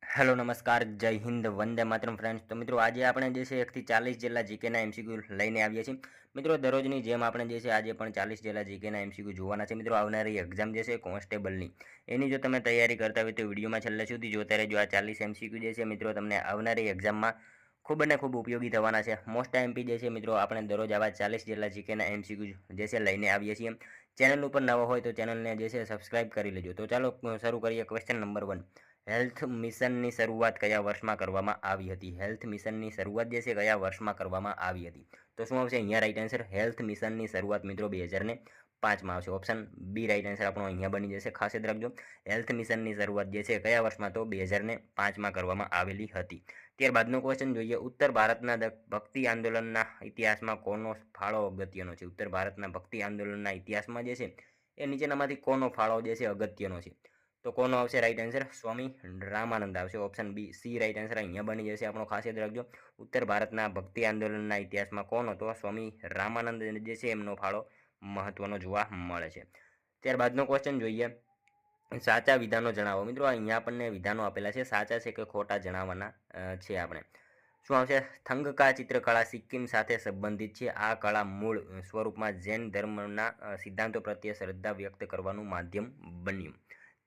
Hello નમસ્કાર જય Hind Vande Mataram friends તો મિત્રો આજે આપણે જે છે 1 થી 40 જેટલા જીકેના એમસીક્યુ લઈને આવ્યા છીએ મિત્રો દરરોજની જેમ આપણે જે છે આજે પણ 40 જેટલા જીકેના એમસીક્યુ જોવાના છે મિત્રો આવનારી એક્ઝામ જે છે કોન્સ્ટેબલની એની જો તમે તૈયારી કરતા હોય તો વિડીયોમાં છેલ્લે સુધી જોતા રહેજો આ 40 એમસીક્યુ જે છે મિત્રો તમને આવનારી એક્ઝામમાં ખૂબ અને ખૂબ ઉપયોગી થવાના છે મોસ્ટ એમપી જે છે મિત્રો આપણે દરરોજ આવા 40 જેટલા જીકેના એમસીક્યુ જે છે લઈને આવીએ છીએ ચેનલ ઉપર નવો હોય તો ચેનલને જે છે સબસ્ક્રાઇબ કરી લેજો તો ચાલો શરૂ કરીએ ક્વેશ્ચન નંબર 1 હેલ્થ મિશનની શરૂઆત કયા વર્ષમાં કરવામાં આવી હતી હેલ્થ મિશનની શરૂઆત જે છે કયા વર્ષમાં કરવામાં આવી હતી તો શું આવશે અહીંયા રાઈટ આન્સર હેલ્થ મિશનની શરૂઆત મિત્રો 2005માં આવશે ઓપ્શન બી રાઈટ આન્સર આપણો અહીંયા બની જશે ખાસ યાદ રાખજો હેલ્થ મિશનની શરૂઆત જે છે કયા વર્ષમાં તો 2005માં કરવામાં આવેલી હતી ત્યારબાદનો ક્વેશ્ચન જોઈએ ઉત્તર ભારતના ભક્તિ આંદોલનના ઇતિહાસમાં કોનો ફાળો અગત્યનો છે ઉત્તર ભારતના ભક્તિ આંદોલનના ઇતિહાસમાં જે છે એ નીચેનામાંથી કોનો ફાળો જે છે અગત્યનો છે તો કોનો આવશે રાઈટ આન્સર સ્વામી રામાનંદ આવશે option B C right answer અહીંયા બની જશે આપણો ખાસ યાદ રાખજો ઉત્તર ભારતના ભક્તિ આંદોલનના ઇતિહાસમાં કોણ હતો સ્વામી રામાનંદ જે છે એમનો ફાળો મહત્વનો જોવા મળે છે ત્યારબાદનો ક્વેશ્ચન જોઈએ સાચા વિધાનો જણાવો મિત્રો અહીંયા આપણને વિધાનો આપેલા છે સાચા છે કે ખોટા જણાવવાના છે આપણે શું આવશે થંગકા ચિત્રકળા સિક્કિમ સાથે સંબંધિત છે આ કળા મૂળ સ્વરૂપમાં જૈન ધર્મના સિદ્ધાંતો પ્રત્યે શ્રદ્ધા વ્યક્ત કરવાનું માધ્યમ બન્યું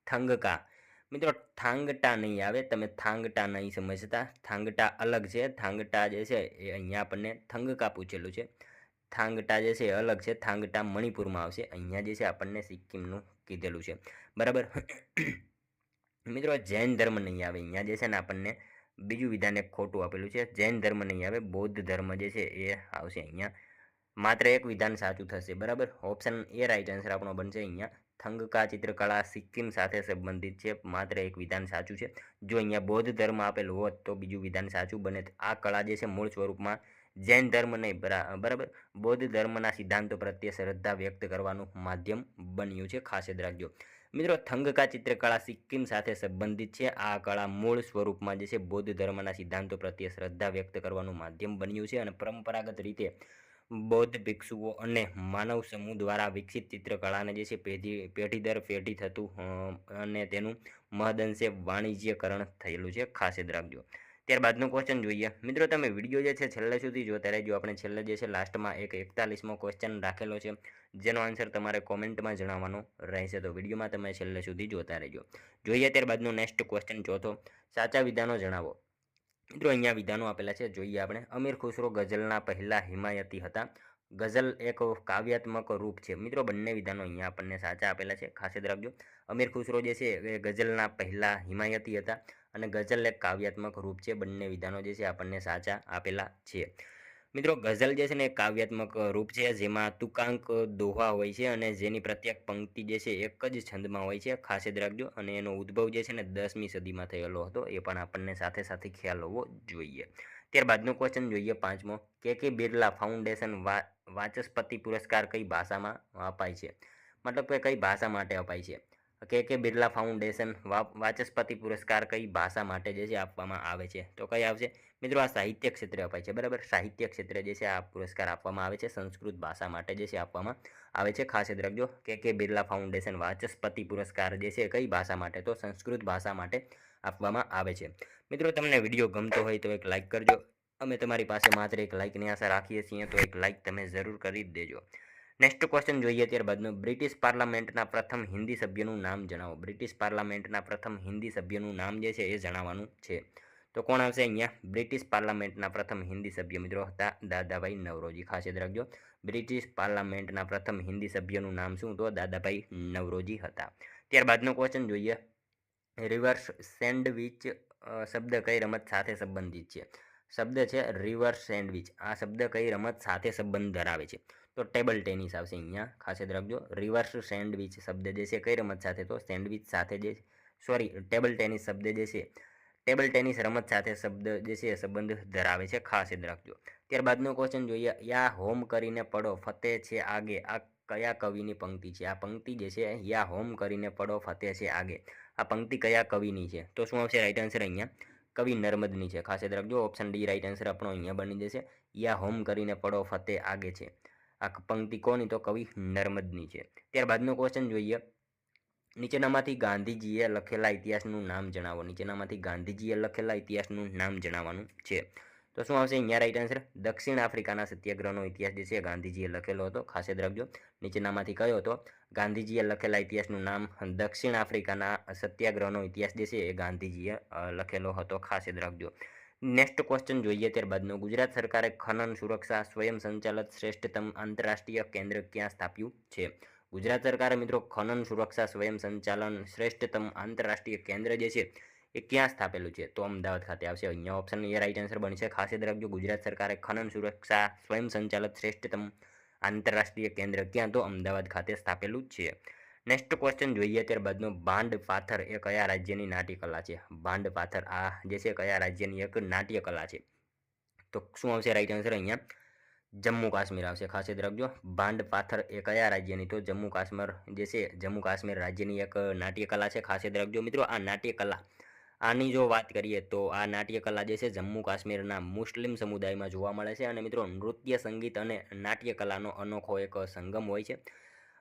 થંગકા મિત્રો થાંગટા નહીં આવે તમે થાંગટા નહીં સમજતા થાંગટા અલગ છે થાંગટા જે છે એ અહીંયા આપણને થંગકા પૂછેલું છે થાંગટા જે છે અલગ છે થાંગટા મણિપુરમાં આવશે અહીંયા જે છે આપણને સિક્કિમનું કીધેલું છે બરાબર મિત્રો જૈન ધર્મ નહીં આવે અહીંયા જે છે ને આપણને બીજું વિધાન એક ખોટું આપેલું છે જૈન ધર્મ નહીં આવે બૌદ્ધ ધર્મ જે છે એ આવશે અહીંયા માત્ર એક વિધાન સાચું થશે બરાબર ઓપ્શન એ રાઈટ આન્સર આપણો બનશે અહીંયા થંગકા ચિત્રકળા સિક્કિમ સાથે સંબંધિત છે માત્ર એક વિધાન સાચું છે જો અહીંયા બૌદ્ધ ધર્મ આપેલું હોત તો બીજું વિધાન સાચું બને આ કળા જે છે મૂળ સ્વરૂપમાં જૈન ધર્મ નહીં બરાબર બૌદ્ધ ધર્મના સિદ્ધાંતો પ્રત્યે શ્રદ્ધા વ્યક્ત કરવાનું માધ્યમ બન્યું છે ખાસ યાદ રાખજો મિત્રો થંગકા ચિત્રકળા સિક્કિમ સાથે સંબંધિત છે આ કળા મૂળ સ્વરૂપમાં જે છે બૌદ્ધ ધર્મના સિદ્ધાંતો પ્રત્યે શ્રદ્ધા વ્યક્ત કરવાનું માધ્યમ બન્યું છે અને પરંપરાગત રીતે બૌદ્ધ ભિક્ષુઓ અને માનવ સમૂહ દ્વારા વિકસિત ચિત્રકળાને જે છે પેઢી દર પેઢી થતું અને તેનું મહદઅંશે વાણિજ્યકરણ થયેલું છે ખાસ યાદ રાખજો ત્યારબાદનો ક્વેશ્ચન જોઈએ મિત્રો તમે વિડીયો જે છે છેલ્લે સુધી જોતા રહેજો આપણે છેલ્લે જે છે લાસ્ટમાં એક 41મો ક્વેશ્ચન રાખેલો છે જેનો આન્સર તમારે કોમેન્ટમાં જણાવવાનો રહેશે તો વિડીયોમાં તમે છેલ્લે સુધી જોતા રહેજો જોઈએ ત્યારબાદનો નેક્સ્ટ ક્વેશ્ચન ચોથો સાચા વિધાનો જણાવો મિત્રો અહીંયા વિધાનો આપેલા છે જોઈએ આપણે અમીર ખુસરો ગઝલના પહેલા હિમાયતી હતા ગઝલ એક કાવ્યાત્મક રૂપ છે મિત્રો બંને વિધાનો અહીંયા આપણને સાચા આપેલા છે ખાસ યાદ રાખજો અમીર ખુસરો જે છે એ ગઝલના પહેલા હિમાયતી હતા અને ગઝલ એક કાવ્યાત્મક રૂપ છે બંને વિધાનો જે છે આપણને સાચા આપેલા છે મિત્રો ગઝલ જે છે ને એક કાવ્યાત્મક રૂપ છે જેમાં તુકાંક દોહા હોય છે અને જેની પ્રત્યેક પંક્તિ જે છે એક જ છંદમાં હોય છે ખાસ યાદ રાખજો અને એનો ઉદ્ભવ જે છે ને 10મી સદીમાં થયેલો હતો એ પણ આપણને સાથે સાથે ખ્યાલ હોવો જોઈએ ત્યારબાદનો ક્વેશ્ચન જોઈએ પાંચમો કે બિરલા ફાઉન્ડેશન વાચસ્પતિ પુરસ્કાર કઈ ભાષામાં અપાય છે મતલબ કે કઈ ભાષા માટે અપાય છે કે બિરલા ફાઉન્ડેશન વાચસ્પતિ પુરસ્કાર કઈ ભાષા માટે જે છે આપવામાં આવે છે તો કઈ આવશે મિત્રો આ સાહિત્ય ક્ષેત્રે અપાય છે બરાબર સાહિત્ય ક્ષેત્રે જે છે આ પુરસ્કાર આપવામાં આવે છે સંસ્કૃત ભાષા માટે જે છે આપવામાં આવે છે ખાસ યાદ રાખજો કે બિરલા ફાઉન્ડેશન વાચસ્પતિ પુરસ્કાર જે છે કઈ ભાષા માટે તો સંસ્કૃત ભાષા માટે આપવામાં આવે છે મિત્રો તમને વિડીયો ગમતો હોય તો એક લાઇક કરજો અમે તમારી પાસે માત્ર એક લાઇકની આશા રાખીએ છીએ તો એક લાઇક તમે જરૂર કરી દેજો નેક્સ્ટ ક્વેશ્ચન જોઈએ ત્યારબાદનું બ્રિટિશ પાર્લામેન્ટના પ્રથમ હિન્દી સભ્યનું નામ જણાવો બ્રિટિશ પાર્લામેન્ટના પ્રથમ હિન્દી સભ્યનું નામ જે છે એ જણાવવાનું છે તો કોણ આવશે અહીંયા બ્રિટિશ પાર્લામેન્ટના પ્રથમ હિન્દી સભ્ય મિત્રો હતા દાદાભાઈ નવરોજી ખાસ યાદ રાખજો બ્રિટિશ પાર્લામેન્ટના પ્રથમ હિન્દી સભ્યનું નામ શું તો દાદાભાઈ નવરોજી હતા ત્યારબાદનો ક્વેશ્ચન જોઈએ રિવર્સ સેન્ડવિચ શબ્દ કઈ રમત સાથે સંબંધિત છે શબ્દ છે રિવર્સ સેન્ડવિચ આ શબ્દ કઈ રમત સાથે સંબંધ ધરાવે છે તો ટેબલ ટેનિસ આવશે અહીંયા ખાસ યાદ રાખજો રિવર્સ સેન્ડવિચ શબ્દ જે છે કઈ રમત સાથે તો સેન્ડવિચ સાથે જે ટેબલ ટેનિસ શબ્દ જે છે ટેબલ ટેનિસ રમત સાથે શબ્દ જે છે સંબંધ ધરાવે છે ખાસ યાદ રાખજો ત્યારબાદનો ક્વેશ્ચન જોઈએ યા હોમ કરીને પડો ફતેહ છે આગે આ કયા કવિની પંક્તિ છે આ પંક્તિ જે છે યા હોમ કરીને પડો ફતેહ છે આગે આ પંક્તિ કયા કવિની છે તો શું આવશે રાઈટ આન્સર અહીંયા કવિ નર્મદની છે ખાસ યાદ રાખજો ઓપ્શન ડી રાઈટ આન્સર આપણો અહીંયા બની જશે યા હોમ કરીને પડો ફતેહ આગે છે આ પંક્તિ કોની તો કવિ નર્મદની છે ત્યારબાદનો ક્વેશ્ચન જોઈએ નીચેનામાંથી ગાંધીજીએ લખેલા ઇતિહાસનું નામ જણાવો. નીચેનામાંથી ગાંધીજીએ લખેલા ઇતિહાસનું નામ જણાવવાનું છે. તો શું આવશે અહીંયા રાઈટ આન્સર? દક્ષિણ આફ્રિકાના સત્યાગ્રહનો ઇતિહાસ જે છે ગાંધીજીએ લખેલો હતો. ખાસ યાદ રાખજો. નીચેનામાંથી કયો હતો? ગાંધીજીએ લખેલા ઇતિહાસનું નામ દક્ષિણ આફ્રિકાના સત્યાગ્રહનો ઇતિહાસ જે છે એ ગાંધીજીએ લખેલો હતો. ખાસ યાદ રાખજો. નેક્સ્ટ ક્વેશ્ચન જોઈએ ત્યારબાદનો. ગુજરાત સરકારે ખનન સુરક્ષા સ્વયં સંચાલિત શ્રેષ્ઠતમ આંતરરાષ્ટ્રીય કેન્દ્ર ક્યાં સ્થાપ્યું છે? ગુજરાત સરકારે મિત્રો ખનન સુરક્ષા સ્વયં સંચાલન શ્રેષ્ઠતમ આંતરરાષ્ટ્રીય કેન્દ્ર જે છે એ ક્યાં સ્થાપેલું છે? તો અમદાવાદ ખાતે આવશે. અહીંયા ઓપ્શન એ રાઈટ આન્સર બનશે. ખાસ યાદ રાખજો. ગુજરાત સરકારે ખનન સુરક્ષા સ્વયં સંચાલિત શ્રેષ્ઠતમ આંતરરાષ્ટ્રીય કેન્દ્ર ક્યાં? તો અમદાવાદ ખાતે સ્થાપેલું છે. નેક્સ્ટ ક્વેશ્ચન જોઈએ ત્યારબાદનો. ભાંડ પાથર એ કયા રાજ્યની નાટ્યકલા છે? ભાંડ પાથર આ જે છે કયા રાજ્યની એક નાટ્યકલા છે? તો શું આવશે રાઈટ આન્સર? અહીંયા જમ્મુ કાશ્મીર આવશે. ખાસ યાદ રાખજો. ભાંડ પાથર એ કયા રાજ્યની? તો જમ્મુ કાશ્મીર જે છે જમ્મુ કાશ્મીર રાજ્યની એક નાટ્યકલા છે. ખાસ યાદ રાખજો મિત્રો. આ નાટ્યકલા આની જો વાત કરીએ તો આ નાટ્યકલા જે છે જમ્મુ કાશ્મીરના મુસ્લિમ સમુદાયમાં જોવા મળે છે. અને મિત્રો નૃત્ય સંગીત અને નાટ્યકલાનો અનોખો એક સંગમ હોય છે.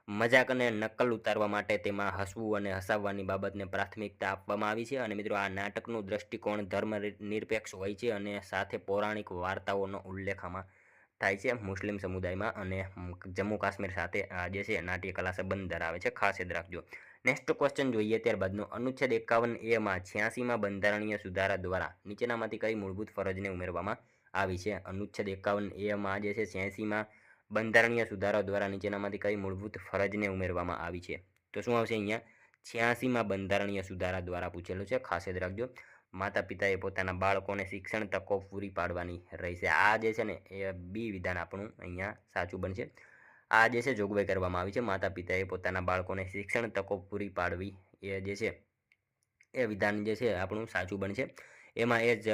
મજાક અને નકલ ઉતારવા માટે તેમાં હસવું અને હસાવવાની બાબતને પ્રાથમિકતા આપવામાં આવી છે. અને મિત્રો આ નાટકનું દ્રષ્ટિકોણ ધર્મ નિરપેક્ષ હોય છે અને સાથે પૌરાણિક વાર્તાઓનો ઉલ્લેખ આમાં થાય છે મુસ્લિમ સમુદાયમાં. અને જમ્મુ કાશ્મીર સાથે જે છે નાટ્યકલા સંબંધ ધરાવે છે. ખાસ યાદ રાખજો. નેક્સ્ટ ક્વેશ્ચન જોઈએ ત્યારબાદનો. અનુચ્છેદ 51A માં 86માં બંધારણીય સુધારા દ્વારા નીચેનામાંથી કઈ મૂળભૂત ફરજને ઉમેરવામાં આવી છે? અનુચ્છેદ 51A માં જે છે 86માં બંધારણીય સુધારા દ્વારા નીચેનામાંથી કઈ મૂળભૂત ફરજને ઉમેરવામાં આવી છે? તો શું આવશે અહીંયા? 86માં બંધારણીય સુધારા દ્વારા પૂછેલું છે. ખાસ યાદ રાખજો. માતા પિતાએ પોતાના બાળકોને શિક્ષણ તકો પૂરી પાડવાની રહેશે. આ જે છે ને એ બી વિધાન આપણું અહીંયા સાચું બનશે. આ જે છે જોગવાઈ કરવામાં આવી છે. માતા પિતાએ પોતાના બાળકોને શિક્ષણ તકો પૂરી પાડવી એ જે છે એ વિધાન જે છે આપણું સાચું બનશે. એમાં એ જ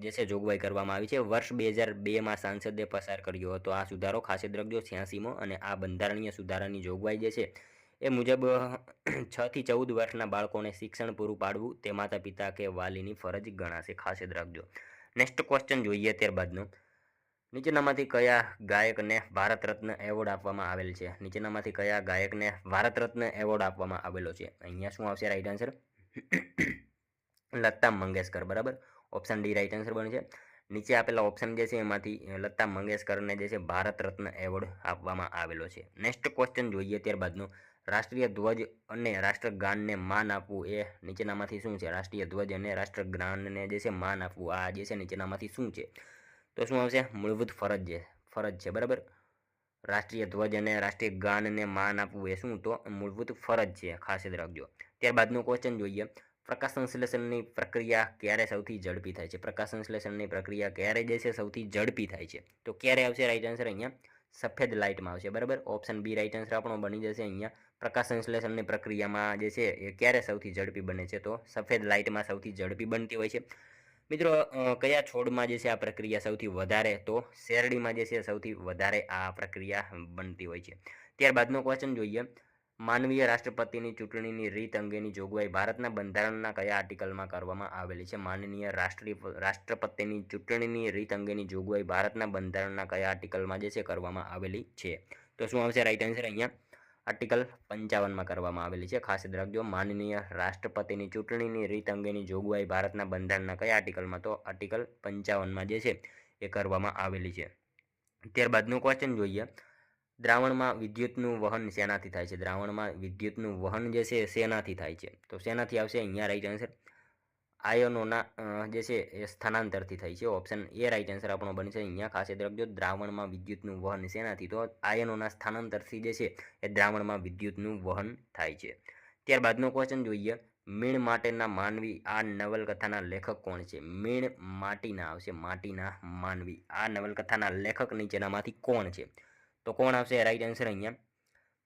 જે છે જોગવાઈ કરવામાં આવી છે. વર્ષ 2002માં સાંસદે પસાર કર્યો હતો આ સુધારો. ખાસ યાદ રાખજો 86મો. અને આ બંધારણીય સુધારાની જોગવાઈ જે છે એ મુજબ 6 થી 14 વર્ષના બાળકોને શિક્ષણ પૂરું પાડવું તે માતા પિતા કે વાલીની ફરજ ગણાશે. ખાસ યાદ રાખજો. નેક્સ્ટ ક્વેશ્ચન જોઈએ ત્યારબાદનો. નીચેનામાંથી કયા ગાયકને ભારત રત્ન એવોર્ડ આપવામાં આવેલ છે? નીચેનામાંથી કયા ગાયકને ભારત રત્ન એવોર્ડ આપવામાં આવેલો છે? અહીંયા શું આવશે રાઈટ આન્સર? લતા મંગેશકર. બરાબર. ઓપ્શન ડી રાઈટ આન્સર બનશે. નીચે આપેલા ઓપ્શન જે છે એમાંથી લતા મંગેશકરને જે છે ભારત રત્ન એવોર્ડ આપવામાં આવેલો છે. નેક્સ્ટ ક્વેશ્ચન જોઈએ ત્યારબાદનો. રાષ્ટ્રીય ધ્વજ અને રાષ્ટ્રગાનને માન આપવું એ નીચેનામાંથી શું છે? રાષ્ટ્રીય ધ્વજ અને રાષ્ટ્રગાનને જે છે માન આપવું આ જે છે નીચેનામાંથી શું છે? તો શું આવશે? મૂળભૂત ફરજ છે. બરાબર. રાષ્ટ્રીય ધ્વજ અને રાષ્ટ્રીય ગાનને માન આપવું એ શું? તો મૂળભૂત ફરજ છે. ખાસ યાદ રાખજો. ત્યારબાદનો ક્વેશ્ચન જોઈએ. પ્રકાશ સંશ્લેષણની પ્રક્રિયા ક્યારે સૌથી ઝડપી થાય છે? પ્રકાશ સંશ્લેષણની પ્રક્રિયા ક્યારે જે છે સૌથી ઝડપી થાય છે? તો ક્યારે આવશે રાઈટ આન્સર? અહીંયા સફેદ લાઇટમાં આવશે. બરાબર. ઓપ્શન બી રાઈટ આન્સર આપણો બની જશે. અહીંયા પ્રકાશ સંશ્લેષણની પ્રક્રિયામાં જે છે એ ક્યારે સૌથી ઝડપી બને છે? તો સફેદ લાઇટમાં સૌથી ઝડપી બનતી હોય છે. મિત્રો કયા છોડમાં જે છે આ પ્રક્રિયા સૌથી વધારે? તો શેરડીમાં જે છે સૌથી વધારે આ પ્રક્રિયા બનતી હોય છે. ત્યારબાદનો ક્વેશ્ચન જોઈએ. માનવીય રાષ્ટ્રપતિની ચૂંટણીની રીત અંગેની જોગવાઈ ભારતના બંધારણના કયા આર્ટિકલમાં કરવામાં આવેલી છે? માનનીય રાષ્ટ્રપતિની ચૂંટણીની રીત અંગેની જોગવાઈ ભારતના બંધારણના કયા આર્ટિકલમાં જે છે કરવામાં આવેલી છે? તો શું આવશે રાઈટ આન્સર? અહીંયા આર્ટિકલ 55માં કરવામાં આવેલી છે. ખાસ યાદ રાખજો. માનનીય રાષ્ટ્રપતિની ચૂંટણીની રીત અંગેની જોગવાઈ ભારતના બંધારણના કયા આર્ટિકલમાં? તો આર્ટિકલ 55માં જે છે એ કરવામાં આવેલી છે. ત્યારબાદનું ક્વેશ્ચન જોઈએ. દ્રાવણમાં વિદ્યુતનું વહન શેનાથી થાય છે? દ્રાવણમાં વિદ્યુતનું વહન જે છે શેનાથી થાય છે? તો શેનાથી આવશે અહીંયા રાઈટ આન્સર? આયનોના જે છે એ સ્થાનાંતરથી થાય છે. ઓપ્શન એ રાઈટ આન્સર આપણો બનશે. અહીંયા ખાસ યાદ રાખજો. દ્રાવણમાં વિદ્યુતનું વહન શેનાથી? તો આયનોના સ્થાનાંતરથી જે છે એ દ્રાવણમાં વિદ્યુતનું વહન થાય છે. ત્યારબાદનો ક્વેશ્ચન જોઈએ. મીણ માટેના માનવી આ નવલકથાના લેખક કોણ છે? મીણ માટીના આવશે. માટીના માનવી આ નવલકથાના લેખક નીચેનામાંથી કોણ છે? તો કોણ આવશે રાઈટ આન્સર? અહીંયા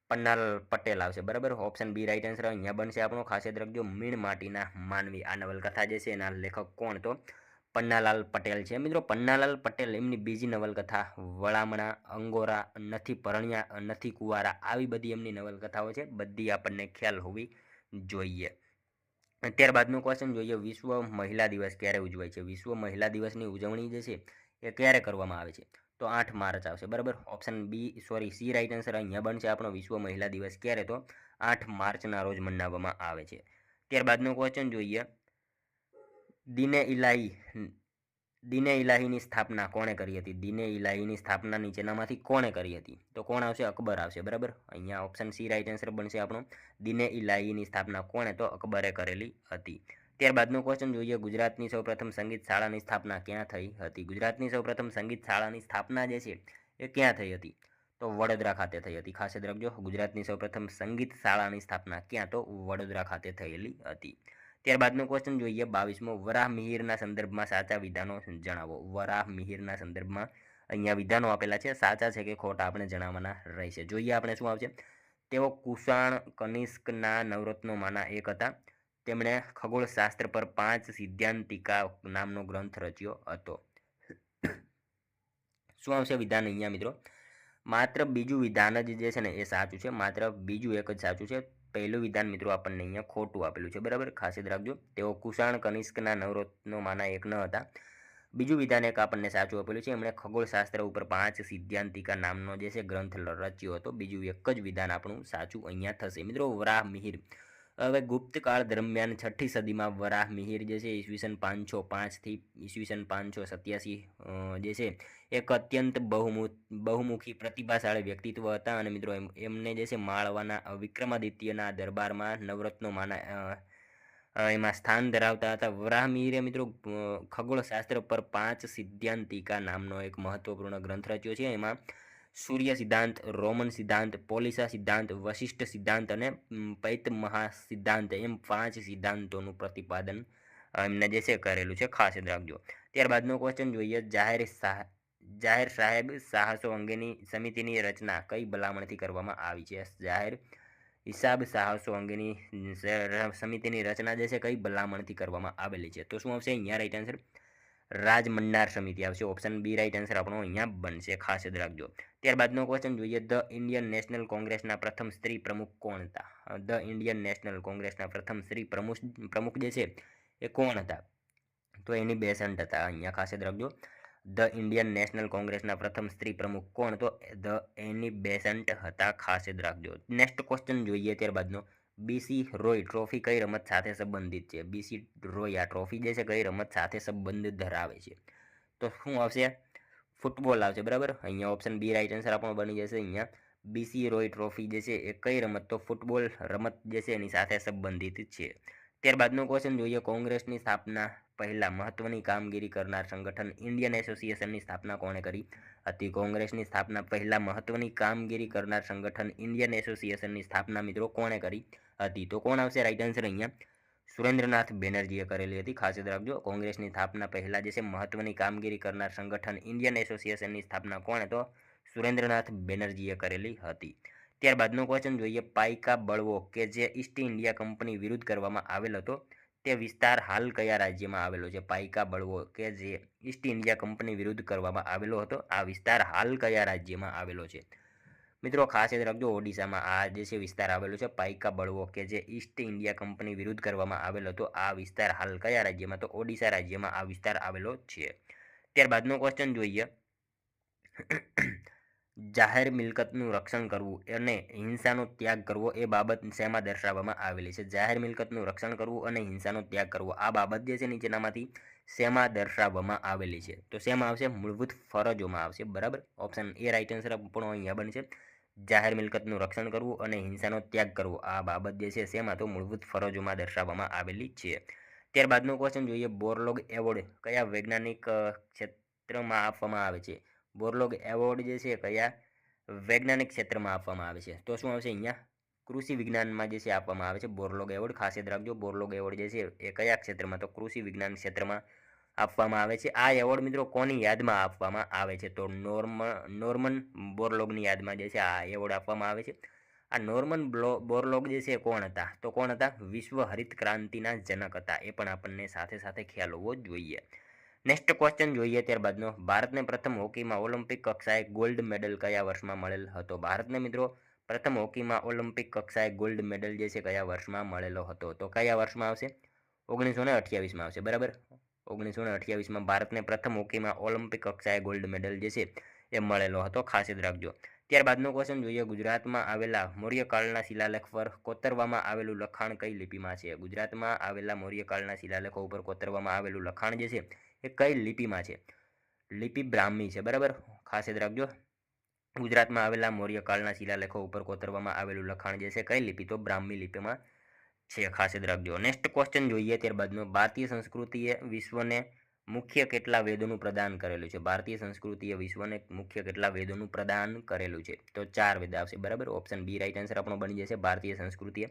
પન્નાલાલ પટેલ આવશે. બરાબર. ઓપ્શન બી રાઈટ આન્સર અહીંયા બનશે આપણો. ખાસ યાદ રાખજો. મીણ માટીના માનવી આ નવલકથા જે છે એના લેખક કોણ? તો પન્નાલાલ પટેલ છે. મિત્રો પન્નાલાલ પટેલ એમની બીજી નવલકથા વળામણા, અંગોરા, નથી પરણ્યા, નથી કુંવારા આવી બધી એમની નવલકથાઓ છે. બધી આપણને ખ્યાલ હોવી જોઈએ. ત્યારબાદનો ક્વેશ્ચન જોઈએ. વિશ્વ મહિલા દિવસ ક્યારે ઉજવાય છે? વિશ્વ મહિલા દિવસની ઉજવણી જે છે એ ક્યારે કરવામાં આવે છે? તો 8 માર્ચ આવશે. બરાબર. ઓપ્શન સી રાઈટ આન્સર અહીંયા બનશે આપણો. વિશ્વ મહિલા દિવસ ક્યારે? તો 8 માર્ચના રોજ મનાવવામાં આવે છે. ત્યારબાદનો ક્વેશ્ચન જોઈએ. દીને ઇલાહી દીને ઇલાહીની સ્થાપના કોણે કરી હતી? દીને ઇલાહીની સ્થાપના નીચેનામાંથી કોણે કરી હતી? તો કોણ આવશે? અકબર આવશે. બરાબર, અહીંયા ઓપ્શન સી રાઈટ આન્સર બનશે આપણો. દીને ઇલાહીની સ્થાપના કોણે? તો અકબરે કરેલી હતી. ત્યારબાદનો ક્વેશ્ચન જોઈએ. ગુજરાતની સૌપ્રથમ સંગીત શાળાની સ્થાપના ક્યાં થઈ હતી? ગુજરાતની સૌપ્રથમ સંગીત શાળાની સ્થાપના જે છે એ ક્યાં થઈ હતી? તો વડોદરા ખાતે થઈ હતી. ખાસ યાદ રાખજો, ગુજરાતની સૌપ્રથમ સંગીત શાળાની સ્થાપના ક્યાં? તો વડોદરા ખાતે થયેલી હતી. ત્યારબાદનો ક્વેશ્ચન જોઈએ. 22મો, વરાહ મિહિરના સંદર્ભમાં સાચા વિધાનો જણાવો. વરાહ મિહિરના સંદર્ભમાં અહીંયા વિધાનો આપેલા છે, સાચા છે કે ખોટા આપણે જણાવવાના રહેશે. જોઈએ આપણે શું આવશે. તેઓ કુષાણ કનિષ્કના નવરત્નોમાંના એક હતા. તેમણે ખગોળશાસ્ત્ર પર 5 સિદ્ધાંતિકા નામનો ગ્રંથ રચ્યો હતો. શું આવશે વિધાન અહીંયા મિત્રો? માત્ર બીજું વિધાન જ જે છે ને એ સાચું છે. માત્ર બીજું એક જ સાચું છે. પહેલું વિધાન મિત્રો આપણને અહીંયા ખોટું આપેલું છે. બરાબર, ખાસ યાદ રાખજો. તેઓ કુષાણ કનિષ્કના નવરત્નોમાંના એક ન હતા. બીજું વિધાન એક આપણને સાચું આપેલું છે. એમણે ખગોળશાસ્ત્ર ઉપર 5 સિદ્ધાંતિકા નામનો જે છે ગ્રંથ રચ્યો હતો. બીજું એક જ વિધાન આપણું સાચું અહીંયા થશે. મિત્રો, વરાહ મિહિર હવે ગુપ્તકાળ દરમિયાન 6ઠી સદીમાં વરાહ મિહિર જે છે ઈસવીસન 505થી ઈસવીસન 587 જે છે એક અત્યંત બહુમુખી પ્રતિભાશાળી વ્યક્તિત્વ હતા. અને મિત્રો એમને જે છે માળવાના વિક્રમાદિત્યના દરબારમાં નવરત્નોમાંના એમાં સ્થાન ધરાવતા હતા. વરાહ મિહિરે મિત્રો ખગોળશાસ્ત્ર પર 5 સિદ્ધાંતિકા નામનો એક મહત્વપૂર્ણ ગ્રંથ રચ્યો છે. એમાં સૂર્ય સિદ્ધાંત, રોમન સિદ્ધાંત, પોલિસા સિદ્ધાંત, વશિષ્ઠ સિદ્ધાંત અને પૈતમહા સિદ્ધાંત એમ 5 સિદ્ધાંતોનું પ્રતિપાદન એમને જે છે કરેલું છે. ખાસ યાદ રાખજો. ત્યારબાદનો ક્વેશ્ચન જોઈએ. જાહેર સાહેબ સાહસો અંગેની સમિતિની રચના કઈ ભલામણથી કરવામાં આવી છે? જાહેર હિસાબ સાહસો અંગેની સમિતિની રચના જે છે કઈ ભલામણથી કરવામાં આવેલી છે? તો શું આવશે અહીંયા રાઈટ આન્સર? રાજમન્નાર સમિતિ આવશે. ઓપ્શન બી રાઈટ આન્સર આપણો અહીંયા બનશે. ખાસ યાદ રાખજો. ત્યારબાદનો ક્વેશ્ચન જોઈએ. ધ ઇન્ડિયન નેશનલ કોંગ્રેસના પ્રથમ સ્ત્રી પ્રમુખ કોણ હતા? ધ ઇન્ડિયન નેશનલ કોંગ્રેસના પ્રથમ સ્ત્રી પ્રમુખ જે છે એ કોણ હતા? તો એની બેસન્ટ હતા. અહીંયા ખાસ યાદ રાખજો. ધ ઇન્ડિયન નેશનલ કોંગ્રેસના પ્રથમ સ્ત્રી પ્રમુખ કોણ? તો ધ એની બેસન્ટ હતા. ખાસ યાદ રાખજો. નેક્સ્ટ ક્વેશ્ચન જોઈએ. ત્યારબાદનો બીસી રોય ટ્રોફી કઈ રમત સાથે સંબંધિત છે? બીસી રોય આ ટ્રોફી જે છે કઈ રમત સાથે સંબંધ ધરાવે છે? તો શું આવશે? ફૂટબોલ આવશે. બરાબર, અહીંયા ઓપ્શન બી રાઈટ આન્સર આપણો બની જશે. અહીંયા બીસી રોય ટ્રોફી જે છે એ કઈ રમત? તો ફૂટબોલ રમત જે છે એની સાથે સંબંધિત છે. ત્યારબાદનો ક્વેશ્ચન જોઈએ. કોંગ્રેસની સ્થાપના પહેલા મહત્વની કામગીરી કરનાર સંગઠન ઇન્ડિયન એસોસિએશનની સ્થાપના કોણે કરી હતી? કોંગ્રેસની સ્થાપના પહેલા મહત્વની કામગીરી કરનાર સંગઠન ઇન્ડિયન એસોસિએશનની સ્થાપના મિત્રો કોણે કરી હતી? તો કોણ આવશે રાઈટ આન્સર અહીંયા? સુરેન્દ્રનાથ બેનર્જીએ કરેલી હતી. ખાસ યાદ રાખજો. કોંગ્રેસની સ્થાપના પહેલા જે છે મહત્વની કામગીરી કરનાર સંગઠન ઇન્ડિયન એસોસિએશનની સ્થાપના કોણે? તો સુરેન્દ્રનાથ બેનર્જીએ કરેલી હતી. ત્યારબાદનો ક્વેશ્ચન જોઈએ. પાઇકા બળવો કે જે ઈસ્ટ ઇન્ડિયા કંપની વિરુદ્ધ કરવામાં આવેલ હતો તે વિસ્તાર હાલ કયા રાજ્યમાં આવેલો છે? પાઇકા બળવો કે જે ઈસ્ટ ઇન્ડિયા કંપની વિરુદ્ધ કરવામાં આવેલો હતો, આ વિસ્તાર હાલ કયા રાજ્યમાં આવેલો છે? મિત્રો ખાસ યાદ રાખજો. ઓડિશામાં આ જે છે વિસ્તાર આવેલો છે. પાઇકા બળવો કે જે ઈસ્ટ ઇન્ડિયા કંપની વિરુદ્ધ કરવામાં આવેલો હતો, આ વિસ્તાર હાલ કયા રાજ્યમાં? તો ઓડિશા રાજ્યમાં આ વિસ્તાર આવેલો છે. ત્યારબાદનો ક્વેશ્ચન જોઈએ. જાહેર મિલકતનું રક્ષણ કરવું અને હિંસાનો ત્યાગ કરવો એ બાબત શેમાં દર્શાવવામાં આવેલી છે? જાહેર મિલકતનું રક્ષણ કરવું અને હિંસાનો ત્યાગ કરવો આ બાબત જે છે નીચેનામાંથી શેમાં દર્શાવવામાં આવેલી છે? તો શેમાં આવશે? મૂળભૂત ફરજોમાં આવશે. બરાબર, ઓપ્શન એ રાઈટ આન્સર પણ અહીંયા બનશે. જાહેર મિલકતનું રક્ષણ કરવું અને હિંસાનો ત્યાગ કરવો આ બાબત જે છે શેમાં? તો મૂળભૂત ફરજોમાં દર્શાવવામાં આવેલી છે. ત્યારબાદનો ક્વેશ્ચન જોઈએ. બોરલોગ એવોર્ડ કયા વૈજ્ઞાનિક ક્ષેત્રમાં આપવામાં આવે છે? બોરલોગ એવોર્ડ જે છે કયા વૈજ્ઞાનિક ક્ષેત્રમાં આપવામાં આવે છે? તો શું આવશે અહીંયા? કૃષિ વિજ્ઞાનમાં જે છે આપવામાં આવે છે બોરલોગ એવોર્ડ. ખાસ યાદ રાખજો. બોરલોગ એવોર્ડ જે છે એ કયા ક્ષેત્રમાં? તો કૃષિ વિજ્ઞાન ક્ષેત્રમાં આપવામાં આવે છે. આ એવોર્ડ મિત્રો કોની યાદમાં આપવામાં આવે છે? તો નોર્મન બોરલોગની યાદમાં જે છે આ એવોર્ડ આપવામાં આવે છે. આ નોર્મન બોરલોગ જે છે કોણ હતા? તો કોણ હતા? વિશ્વ હરિત ક્રાંતિના જનક હતા. એ પણ આપણને સાથે સાથે ખ્યાલ હોવો જોઈએ. નેક્સ્ટ ક્વેશ્ચન જોઈએ. ત્યારબાદનો ભારતને પ્રથમ હોકીમાં ઓલિમ્પિક કક્ષાએ ગોલ્ડ મેડલ કયા વર્ષમાં મળેલ હતો? ભારતને મિત્રો પ્રથમ હોકીમાં ઓલિમ્પિક કક્ષાએ ગોલ્ડ મેડલ જે છે કયા વર્ષમાં મળેલો હતો? તો કયા વર્ષમાં આવશે? 1928માં આવશે. બરાબર, 1928માં ભારતને પ્રથમ હોકીમાં ઓલિમ્પિક કક્ષાએ ગોલ્ડ મેડલ જે છે એ મળેલો હતો. ખાસ યાદ રાખજો. ત્યારબાદનો ક્વેશ્ચન જોઈએ, ગુજરાતમાં આવેલા મૌર્યકાળના શિલાલેખ પર કોતરવામાં આવેલું લખાણ કઈ લિપિમાં છે? ગુજરાતમાં આવેલા મૌર્યકાળના શિલાલેખો ઉપર કોતરવામાં આવેલું લખાણ જે છે એ કઈ લિપિમાં છે? લિપિ બ્રાહ્મી છે, બરાબર, ખાસ યાદ રાખજો. ગુજરાતમાં આવેલા મૌર્યકાળના શિલાલેખો ઉપર કોતરવામાં આવેલું લખાણ જે છે કઈ લિપિ? તો બ્રાહ્મી લિપિમાં છે, ખાસ યાદ રાખજો. નેક્સ્ટ ક્વેશ્ચન જોઈએ ત્યારબાદનો, ભારતીય સંસ્કૃતિએ વિશ્વને મુખ્ય કેટલા વેદોનું પ્રદાન કરેલું છે? ભારતીય સંસ્કૃતિએ વિશ્વને મુખ્ય કેટલા વેદોનું પ્રદાન કરેલું છે? તો 4 વેદ આવશે, બરાબર. ઓપ્શન બી રાઈટ આન્સર આપણો બની જશે. ભારતીય સંસ્કૃતિએ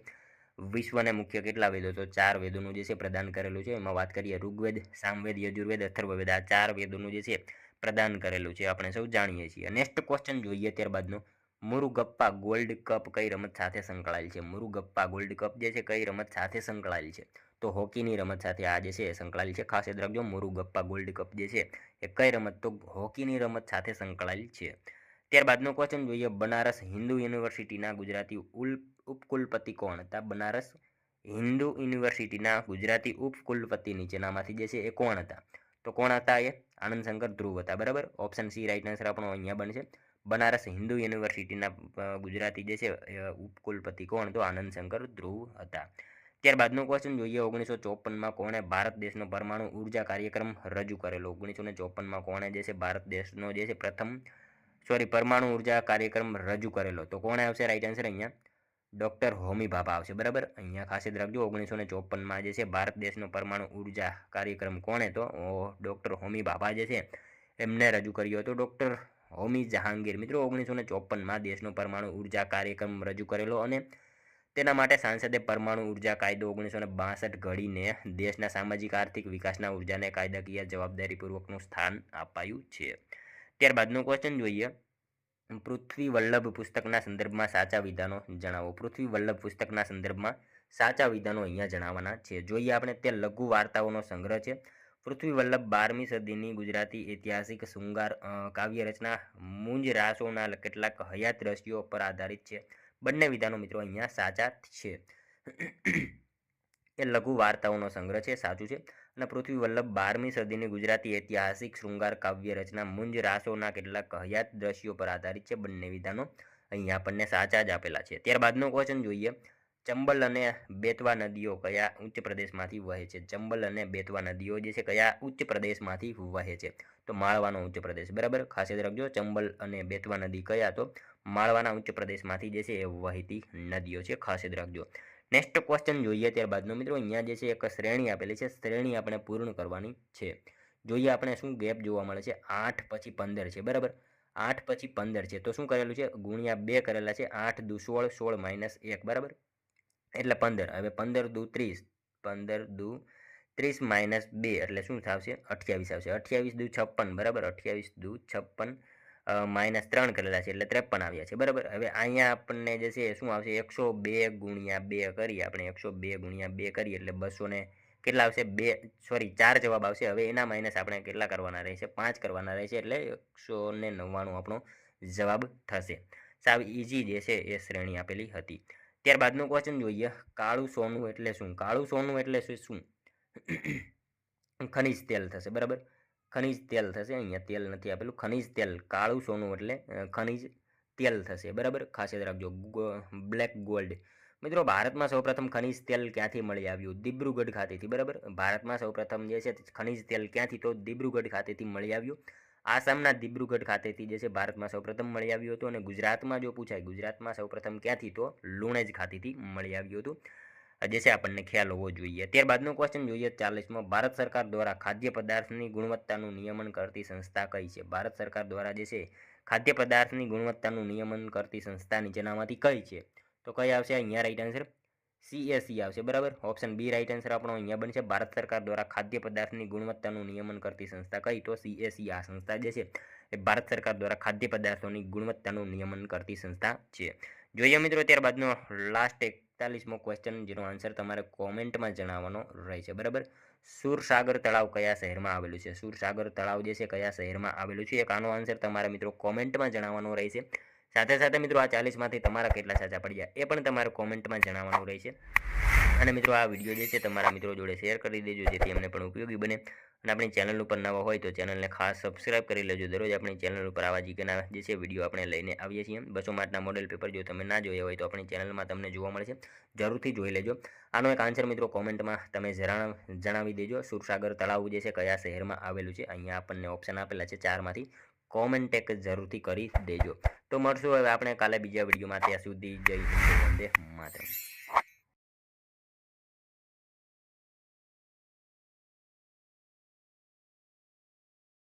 વિશ્વને મુખ્ય કેટલા વેદો? તો 4 વેદોનું જે છે પ્રદાન કરેલું છે. એમાં વાત કરીએ ઋગ્વેદ, સામવેદ, યજુર્વેદ, અથર્વવેદ, આ 4 વેદોનું જે છે પ્રદાન કરેલું છે, આપણે સૌ જાણીએ છીએ. નેક્સ્ટ ક્વેશ્ચન જોઈએ ત્યારબાદનો, મુરુગપ્પા ગોલ્ડ કપ કઈ રમત સાથે સંકળાયેલ છે? મુરુગપ્પા ગોલ્ડ કપ જે છે કઈ રમત સાથે સંકળાયેલ છે? તો હોકીની રમત સાથે આ જે છે સંકળાયેલ છે, ખાસ યાદ રાખજો. મુરુગપ્પા ગોલ્ડ કપ જે છે એ કઈ રમત? તો હોકીની રમત સાથે સંકળાયેલ છે. ત્યારબાદનો ક્વેશ્ચન જોઈએ, બનારસ હિન્દુ યુનિવર્સિટીના ગુજરાતી ઉપકુલપતિ કોણ હતા? બનારસ હિન્દુ યુનિવર્સિટીના ગુજરાતી ઉપકુલપતિ નીચેનામાંથી જે છે એ કોણ હતા? તો કોણ હતા? એ આનંદ શંકર ધ્રુવ હતા, બરાબર. ઓપ્શન સી રાઈટ આન્સર આપણો અહીંયા બનશે. બનારસ હિન્દુ યુનિવર્સિટીના ગુજરાતી જે છે ઉપકુલપતિ કોણ? તો આનંદ શંકર ધ્રુવ હતા. ત્યારબાદનો ક્વેશ્ચન જોઈએ, 1954માં કોણે ભારત દેશનો પરમાણુ ઉર્જા કાર્યક્રમ રજૂ કરેલો? 1954માં કોણે જે છે ભારત દેશનો જે છે પરમાણુ ઉર્જા કાર્યક્રમ રજૂ કરેલો? તો કોણે આવશે રાઈટ આન્સર અહીંયા? ડૉક્ટર હોમી ભાભા આવશે, બરાબર. અહીંયા ખાસ યાદ રાખજો, 1954માં જે છે ભારત દેશનો પરમાણુ ઉર્જા કાર્યક્રમ કોણે? તો ડૉક્ટર હોમી ભાભા જે છે એમને રજૂ કર્યો હતો. ડૉક્ટર હોમી જહાંગીર મિત્રો 1954માં દેશનો પરમાણુ ઉર્જા કાર્યક્રમ રજૂ કરેલો અને તેના માટે સાંસદે પરમાણુ ઉર્જા કાયદો 1962 ઘડીને દેશના સામાજિક આર્થિક વિકાસના ઉર્જાને કાયદાકીય જવાબદારીપૂર્વકનું સ્થાન અપાયું છે. ત્યારબાદનો ક્વેશ્ચન જોઈએ, પૃથ્વી વલ્લભ પુસ્તકના સંદર્ભમાં સાચા વિધાનો જણાવો. પૃથ્વી વલ્લભ પુસ્તકના સંદર્ભમાં સાચા વિધાનો અહીંયા જણાવવાના છે. જોઈએ આપણે, તે લઘુ વાર્તાઓનો સંગ્રહ છે. પૃથ્વી વલ્લભ 12મી સદીની ગુજરાતી ઐતિહાસિક શૃંગાર કાવ્ય રચના મુંજ રાસોના કેટલાક હયાત દ્રશ્યો પર આધારિત છે. બંને વિધાનો મિત્રો અહીંયા સાચા છે. એ લઘુ વાર્તાઓનો સંગ્રહ છે, સાચું છે. અને પૃથ્વી વલ્લભ 12મી સદીની ગુજરાતી ઐતિહાસિક શૃંગાર કાવ્ય રચના મુંજ રાસોના કેટલાક હયાત દ્રશ્યો પર આધારિત છે. બંને વિધાનો અહીંયા આપણને સાચા જ આપેલા છે. ત્યારબાદનો ક્વેશ્ચન જોઈએ, ચંબલ અને બેતવા નદીઓ કયા ઉચ્ચ પ્રદેશમાંથી વહે છે? ચંબલ અને બેતવા નદીઓ જે છે કયા ઉચ્ચ પ્રદેશમાંથી વહે છે? તો માળવાનો ઉચ્ચ પ્રદેશ, બરાબર. ખાસ યાદ રાખજો, ચંબલ અને બેતવા નદી કયા? તો માળવાના ઉચ્ચ પ્રદેશમાંથી જે છે એ વહેતી નદીઓ છે, ખાસ યાદ રાખજો. નેક્સ્ટ ક્વેશ્ચન જોઈએ ત્યારબાદનો મિત્રો, અહીંયા જે છે એક શ્રેણી આપેલી છે, શ્રેણી આપણે પૂર્ણ કરવાની છે. જોઈએ આપણે શું ગેપ જોવા મળે છે? 8 પછી 15 છે, બરાબર. 8 પછી 15 છે તો શું કરેલું છે? ગુણ્યા 2 કરેલા છે. 8 દુ 16, 16 માઇનસ 1, બરાબર, એટલે 15. હવે 15 દુ 30, 15 દુ 30 માઇનસ 2 એટલે શું થશે? 28 આવશે. 28 દુ 56, બરાબર. 28 દુ 56 માઇનસ 3 કરેલા છે એટલે 53 આવ્યા છે, બરાબર. હવે અહીંયા આપણને જે છે શું આવશે? 102 ગુણ્યા 2 કરીએ આપણે, 102 ગુણ્યા 2 કરીએ એટલે 200 ને કેટલા આવશે? 4 જવાબ આવશે. હવે એના માઇનસ આપણે કેટલા કરવાના રહેશે? 5 કરવાના રહેશે એટલે 199 આપણો જવાબ થશે. સાવ ઇઝી જે છે એ શ્રેણી આપેલી હતી. ત્યારબાદનો ક્વેશ્ચન જોઈએ, કાળું સોનું એટલે શું? કાળું સોનું એટલે શું? ખનિજ તેલ થશે, બરાબર. ખનિજ તેલ થશે, અહીંયા તેલ નથી આપેલું, ખનિજ તેલ. કાળું સોનું એટલે ખનિજ તેલ થશે, બરાબર. ખાસ યાદ રાખજો, બ્લેક ગોલ્ડ. મિત્રો ભારતમાં સૌપ્રથમ ખનિજ તેલ ક્યાંથી મળી આવ્યું? દિબ્રુગઢ ખાતેથી, બરાબર. ભારતમાં સૌપ્રથમ જે છે ખનિજ તેલ ક્યાંથી? તો દિબ્રુગઢ ખાતેથી મળી આવ્યું. આસામના દિબ્રુગઢ ખાતેથી જે છે ભારતમાં સૌપ્રથમ મળી આવ્યું હતું. અને ગુજરાતમાં જો પૂછાય, ગુજરાતમાં સૌપ્રથમ ક્યાંથી? તો લુણેજ ખાતેથી મળી આવ્યું હતું, જે છે આપણને ખ્યાલ હોવો જોઈએ. ત્યારબાદનો ક્વેશ્ચન જોઈએ 40માં, ભારત સરકાર દ્વારા ખાદ્ય પદાર્થની ગુણવત્તાનું નિયમન કરતી સંસ્થા કઈ છે? ભારત સરકાર દ્વારા જે છે ખાદ્ય પદાર્થની ગુણવત્તાનું નિયમન કરતી સંસ્થા નીચેનામાંથી કઈ છે? તો કઈ આવશે અહીંયા રાઈટ આન્સર? CAC આવશે, બરાબર. ઓપ્શન બી રાઈટ આન્સર આપણો અહીંયા બનશે. ભારત સરકાર દ્વારા ખાદ્ય પદાર્થની ગુણવત્તાનું નિયમન કરતી સંસ્થા કઈ? તો CAC. આ સંસ્થા જે છે એ ભારત સરકાર દ્વારા ખાદ્ય પદાર્થોની ગુણવત્તાનું નિયમન કરતી સંસ્થા છે. જોઈએ મિત્રો ત્યારબાદનો લાસ્ટ 41મો ક્વેશ્ચન, જેનો આન્સર તમારે કોમેન્ટમાં જણાવવાનો રહેશે, બરાબર. સુરસાગર તળાવ કયા શહેરમાં આવેલું છે? સુરસાગર તળાવ જે છે કયા શહેરમાં આવેલું છે? એક આનો આન્સર તમારે મિત્રો કોમેન્ટમાં જણાવવાનો રહેશે. સાથે સાથે મિત્રો આ 40માંથી તમારા કેટલા સાચા પડ્યા એ પણ તમારે કોમેન્ટમાં જણાવવાનું રહેશે. અને મિત્રો આ વિડીયો જે છે તમારા મિત્રો જોડે શેર કરી દેજો, જેથી એમને પણ ઉપયોગી બને. અને આપણી ચેનલ ઉપર નવા હોય તો ચેનલને ખાસ સબસ્ક્રાઇબ કરી લેજો. દરરોજ આપણી ચેનલ ઉપર આવા જીકેના જે છે વિડીયો આપણે લઈને આવીએ છીએ. 200 માર્કના મોડેલ પેપર જો તમે ના જોયા હોય તો આપણી ચેનલમાં તમને જોવા મળશે, જરૂરથી જોઈ લેજો. આનો એક આન્સર મિત્રો કોમેન્ટમાં તમે જણાવી દેજો. સુરસાગર તળાવ જે છે કયા શહેરમાં આવેલું છે, અહીંયા આપણને ઓપ્શન આપેલા છે 4માંથી. કોમેન્ટ એક જરૂરથી કરી દેજો. તો મળશું હવે આપણે કાલે બીજા વિડીયોમાં. ત્યાં સુધી જય હિન્દ, વંદે માતરમ.